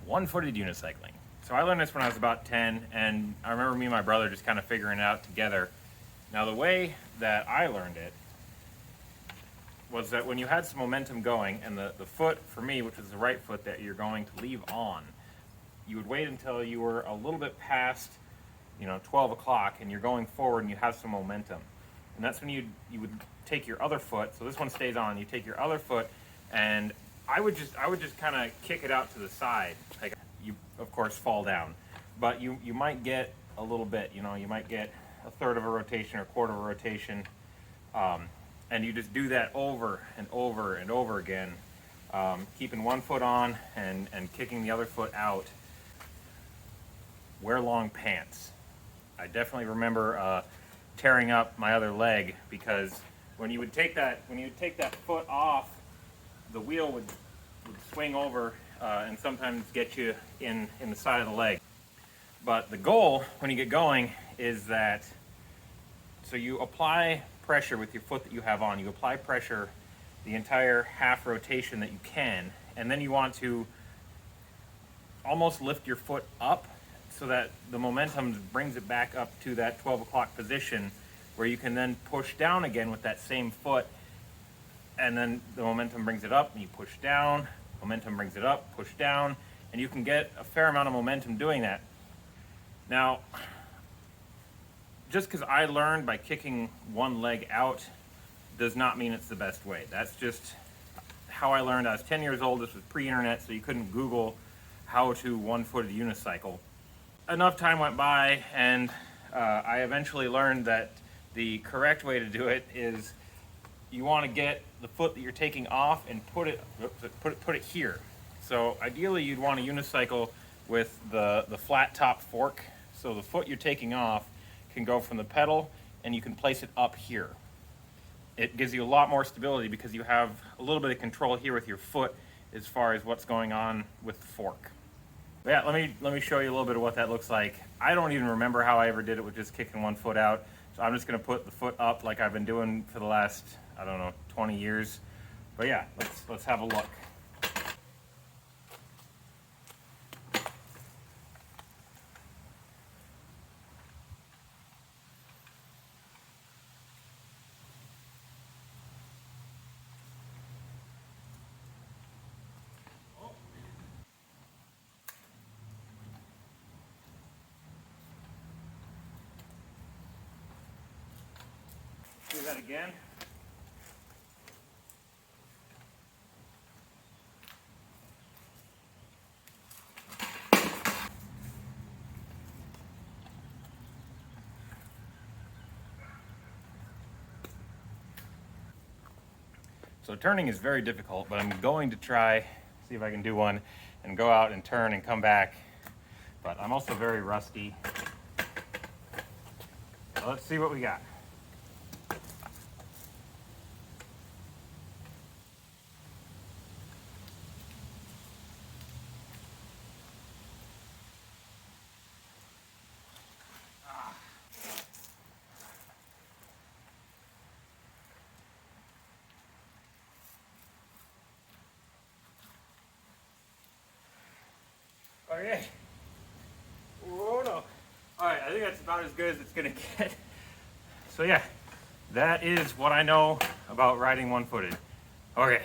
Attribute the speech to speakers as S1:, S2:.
S1: One-footed unicycling. So I learned this when I was about 10, and I remember me and my brother just kind of figuring it out together. Now the way that I learned it was that when you had some momentum going, and the foot, for me, which was the right foot that you're going to leave on, you would wait until you were a little bit past, 12 o'clock, and you're going forward and you have some momentum. And that's when you would take your other foot, so this one stays on, you take your other foot, and I would just kind of kick it out to the side. Like, you of course fall down, but you might get a little bit, you might get a third of a rotation or a quarter of a rotation, and you just do that over and over and over again, keeping one foot on and kicking the other foot out. Wear long pants. I definitely remember tearing up my other leg, because when you would take that foot off, the wheel would swing over and sometimes get you in the side of the leg. But the goal when you get going is that, so you apply pressure with your foot that you have on. You apply pressure the entire half rotation that you can, and then you want to almost lift your foot up so that the momentum brings it back up to that 12 o'clock position, where you can then push down again with that same foot, and then the momentum brings it up and you push down, momentum brings it up, push down, and you can get a fair amount of momentum doing that. Now, just because I learned by kicking one leg out does not mean it's the best way. That's just how I learned. I was 10 years old, this was pre-internet, so you couldn't Google how to one-footed unicycle. Enough time went by, and I eventually learned that the correct way to do it is you want to get the foot that you're taking off and put it here. So ideally you'd want a unicycle with the flat top fork, so the foot you're taking off can go from the pedal and you can place it up here. It gives you a lot more stability because you have a little bit of control here with your foot as far as what's going on with the fork. Yeah, let me show you a little bit of what that looks like. I don't even remember how I ever did it with just kicking one foot out. So I'm just gonna put the foot up like I've been doing for the last, 20 years. But yeah, let's have a look. Do that again. So turning is very difficult, but I'm going to try, see if I can do one and go out and turn and come back. But I'm also very rusty. So let's see what we got. Okay. Oh no. Alright, I think that's about as good as it's gonna get. So yeah, that is what I know about riding one-footed. Okay.